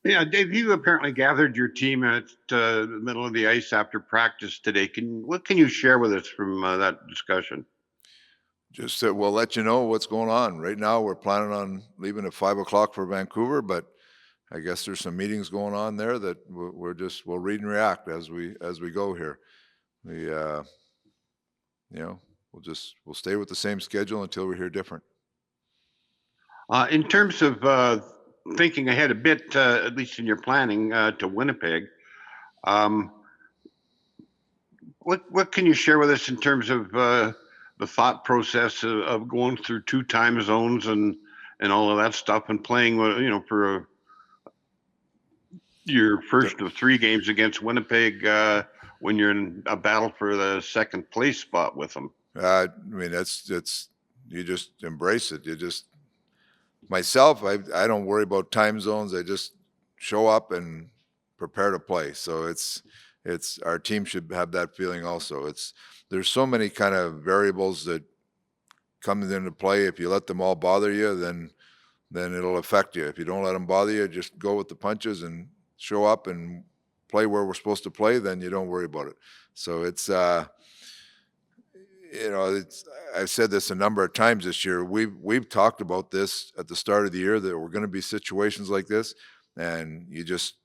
Yeah, Dave, you apparently gathered your team at the middle of the ice after practice today. What can you share with us from that discussion? Just that we'll let you know what's going on. Right now, we're planning on leaving at 5 o'clock for Vancouver, but I guess there's some meetings going on there that we'll read and react as we go here. We you know we'll stay with the same schedule until we hear different. In terms of thinking ahead a bit, at least in your planning to Winnipeg, um, what can you share with us in terms of the thought process of going through two time zones and all of that stuff and playing, for your The- first of three games against Winnipeg when you're in a battle for the second place spot with them? I mean, that's you just embrace it. You just myself, I don't worry about time zones. I just show up and prepare to play. So it's our team should have that feeling also. There's so many kind of variables that come into play. If you let them all bother you, then it'll affect you. If you don't let them bother you, just go with the punches and show up and play where we're supposed to play, then you don't worry about it. So it's I've said this a number of times this year. We've talked about this at the start of the year that we're going to be situations like this, and you just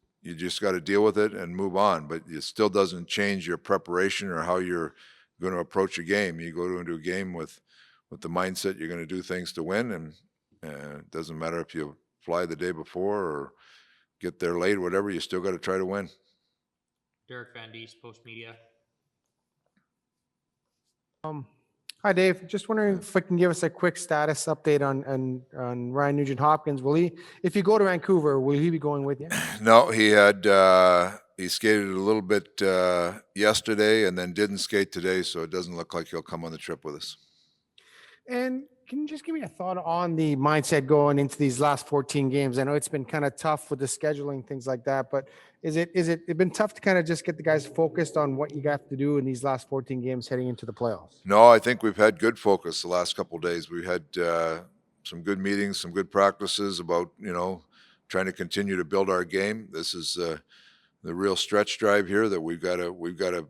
got to deal with it and move on. But it still doesn't change your preparation or how you're going to approach a game. You go into a game with the mindset you're going to do things to win, and it doesn't matter if you fly the day before or get there late, whatever. You still got to try to win. Derek Van Diest, Post Media. Um, Hi, Dave. Just wondering if I can give us a quick status update on Ryan Nugent-Hopkins. If you go to Vancouver, will he be going with you? No, he skated a little bit yesterday and then didn't skate today, so it doesn't look like he'll come on the trip with us. And can you just give me a thought on the mindset going into these last 14 games? I know it's been kind of tough with the scheduling, things like that, but it been tough to kind of just get the guys focused on what you got to do in these last 14 games heading into the playoffs? No, I think we've had good focus the last couple of days. We had some good meetings, some good practices about trying to continue to build our game. This is the real stretch drive here that we've got to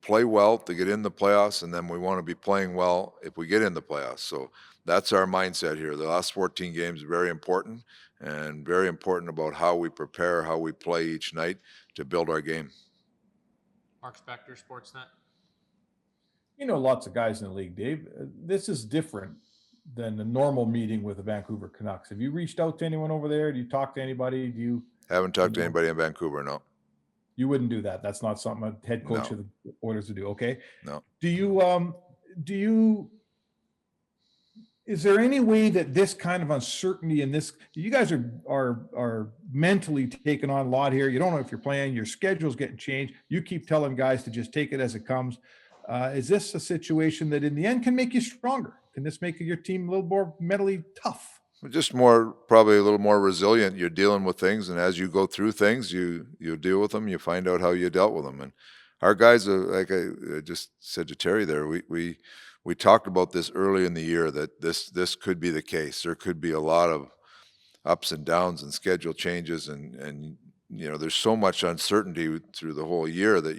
play well to get in the playoffs, and then we want to be playing well if we get in the playoffs. So that's our mindset here. The last 14 games are very important, and very important about how we prepare, how we play each night to build our game. Mark Spector, Sportsnet. Lots of guys in the league, Dave. This is different than the normal meeting with the Vancouver Canucks. Have you reached out to anyone over there? Do you talk to anybody? Haven't talked to anybody in Vancouver, no. You wouldn't do that. That's not something a head coach No. of the Oilers would do. Okay. No. Is there any way that this kind of uncertainty and this, you guys are mentally taking on a lot here. You don't know if you're playing, your schedule's getting changed. You keep telling guys to just take it as it comes. Is this a situation that in the end can make you stronger? Can this make your team a little more mentally tough? Just probably a little more resilient. You're dealing with things, and as you go through things, you deal with them. You find out how you dealt with them. And our guys are, like I just said to Terry there, we talked about this early in the year that this could be the case. There could be a lot of ups and downs and schedule changes, and there's so much uncertainty through the whole year that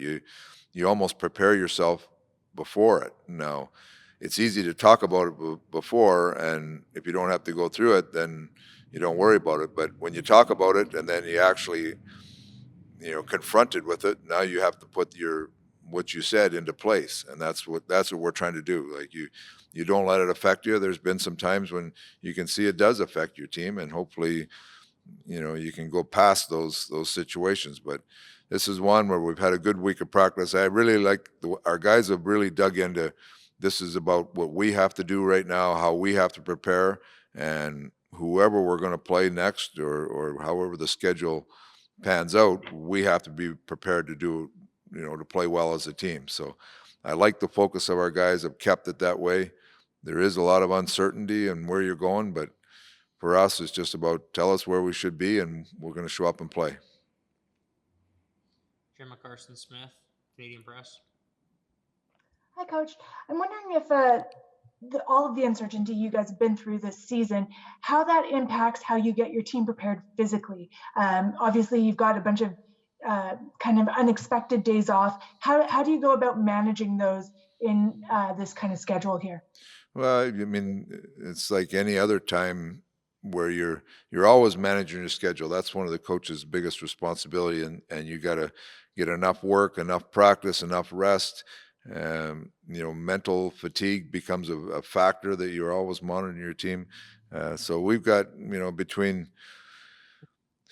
you almost prepare yourself before it. Now, it's easy to talk about it before, and if you don't have to go through it, then you don't worry about it. But when you talk about it and then you actually, confronted with it, now you have to put what you said into place, and that's what we're trying to do. Like you don't let it affect you. There's been some times when you can see it does affect your team, and hopefully, you can go past those situations. But this is one where we've had a good week of practice. I really like our guys have really dug into. This is about what we have to do right now, how we have to prepare, and whoever we're going to play next, or however the schedule pans out, we have to be prepared to do, to play well as a team. So I like the focus of our guys have kept it that way. There is a lot of uncertainty in where you're going, but for us, it's just about tell us where we should be, and we're going to show up and play. Jim McCarson Smith, Canadian Press. Hi, Coach. I'm wondering if all of the uncertainty you guys have been through this season, how that impacts how you get your team prepared physically. Obviously, you've got a bunch of kind of unexpected days off. How do you go about managing those in this kind of schedule here? Well, I mean, it's like any other time where you're always managing your schedule. That's one of the coach's biggest responsibility, and you got to get enough work, enough practice, enough rest. Mental fatigue becomes a factor that you're always monitoring your team. So we've got, between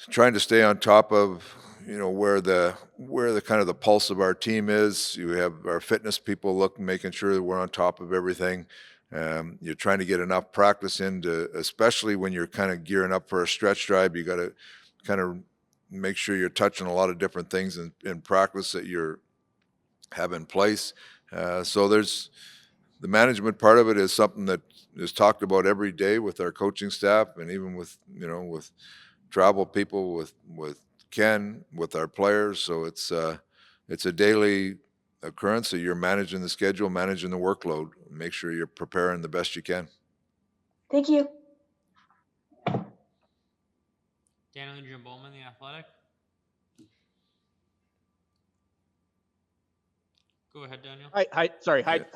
trying to stay on top of, where the kind of the pulse of our team is. You have our fitness people making sure that we're on top of everything. You're trying to get enough practice especially when you're kind of gearing up for a stretch drive. You got to kind of make sure you're touching a lot of different things in practice that you're have in place. So there's the management part of it is something that is talked about every day with our coaching staff, and even with travel people, with Ken, with our players. So it's a daily occurrence that you're managing the schedule, managing the workload, make sure you're preparing the best you can. Thank you. Daniel and Jim Bowman, The Athletic. Go ahead, Daniel. Hi,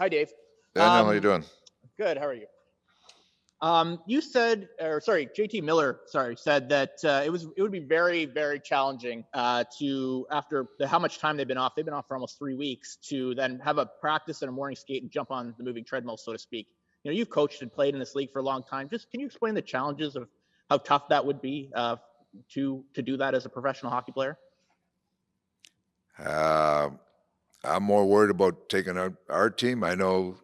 Dave. Daniel, how you doing? Good. How are you? You said, JT Miller, said that it would be very, very challenging after how much time they've been off. They've been off for almost 3 weeks to then have a practice and a morning skate and jump on the moving treadmill, so to speak. You've coached and played in this league for a long time. Just can you explain the challenges of how tough that would be to do that as a professional hockey player? I'm more worried about taking out our team. I know,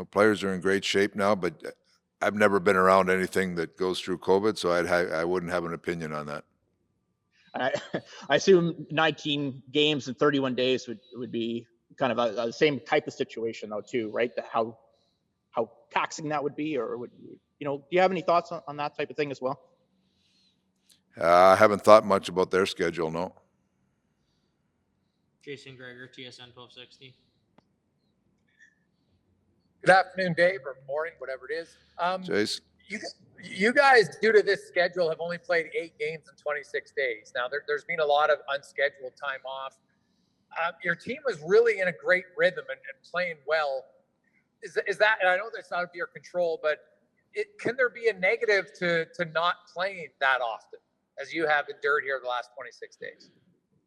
players are in great shape now, but I've never been around anything that goes through COVID, so I wouldn't have an opinion on that. I assume 19 games in 31 days would be kind of a same type of situation though too, right? How taxing that would be, or do you have any thoughts on that type of thing as well? I haven't thought much about their schedule, no. Jason Gregor, TSN 1260. Good afternoon, Dave, or morning, whatever it is. Jace? You guys, due to this schedule, have only played 8 games in 26 days. Now, there's been a lot of unscheduled time off. Your team was really in a great rhythm and playing well. Is that, and I know that's out of your control, but can there be a negative to not playing that often as you have endured here the last 26 days?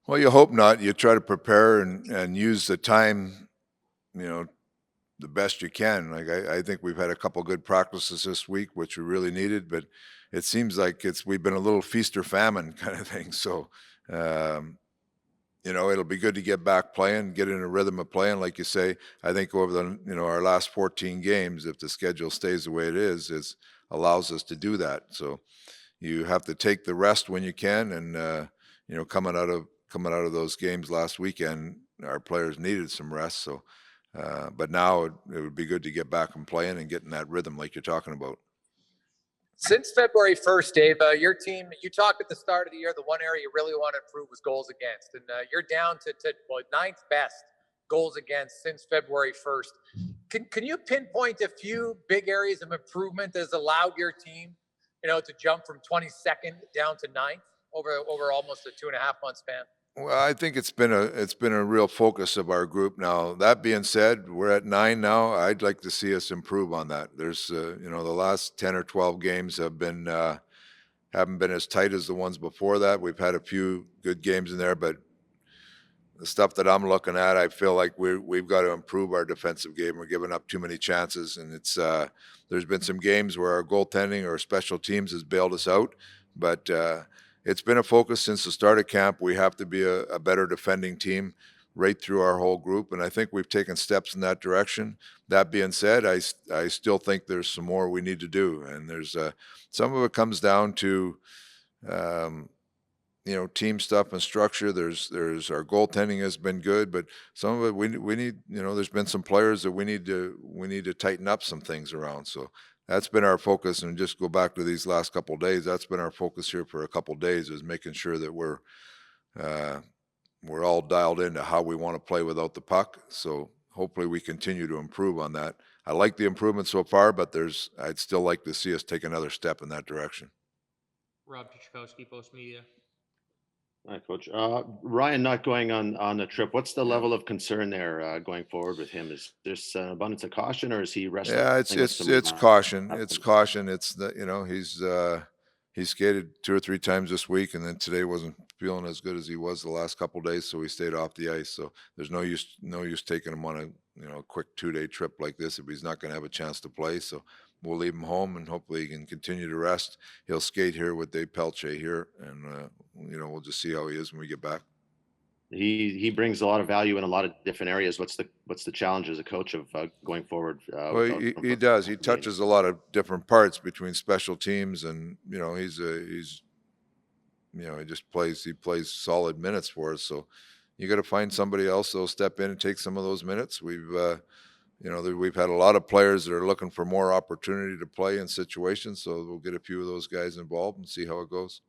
Well, you hope not. You try to prepare and use the time, the best you can. Like I think we've had a couple good practices this week, which we really needed, but it seems like we've been a little feast or famine kind of thing. So, it'll be good to get back playing, get in a rhythm of playing. Like you say, I think over our last 14 games, if the schedule stays the way it is allows us to do that. So you have to take the rest when you can. And, coming out of those games last weekend, our players needed some rest. So, but now it would be good to get back and playing and get in that rhythm like you're talking about. Since February 1st, Dave, your team, you talked at the start of the year, the one area you really want to improve was goals against. And you're down to 9th best goals against since February 1st. Can you pinpoint a few big areas of improvement that has allowed your team, to jump from 22nd down to 9th over almost a 2.5 month span? Well, I think it's been a real focus of our group now. That being said, we're at 9 now. I'd like to see us improve on that. There's, the last 10 or 12 games haven't been as tight as the ones before that. We've had a few good games in there, but the stuff that I'm looking at, I feel like we've got to improve our defensive game. We're giving up too many chances, and there's been some games where our goaltending or special teams has bailed us out, but it's been a focus since the start of camp. We have to be a better defending team right through our whole group, and I think we've taken steps in that direction. That being said, I still think there's some more we need to do, and there's some of it comes down to team stuff and structure. There's our goaltending has been good, but some of it we need. There's been some players that we need to tighten up some things around. So that's been our focus, and just go back to these last couple of days. That's been our focus here for a couple of days, is making sure that we're all dialed into how we want to play without the puck. So hopefully we continue to improve on that. I like the improvement so far, but I'd still like to see us take another step in that direction. Rob Chachkowski, Post Media. All right, Coach. Ryan not going on the trip. What's the level of concern there going forward with him? Is this an abundance of caution, or is he wrestling? Yeah, with some, it's caution. It's confidence? caution. It's the, he skated 2 or 3 times this week, and then today wasn't feeling as good as he was the last couple days, so he stayed off the ice. So there's no use taking him on a quick 2-day trip like this if he's not going to have a chance to play. So we'll leave him home, and hopefully he can continue to rest. He'll skate here with Dave Pelche here, and we'll just see how he is when we get back. He brings a lot of value in a lot of different areas. What's the challenge as a coach of going forward? Well, he does. He touches a lot of different parts between special teams, and he plays solid minutes for us. So you got to find somebody else that'll step in and take some of those minutes. We've had a lot of players that are looking for more opportunity to play in situations, so we'll get a few of those guys involved and see how it goes.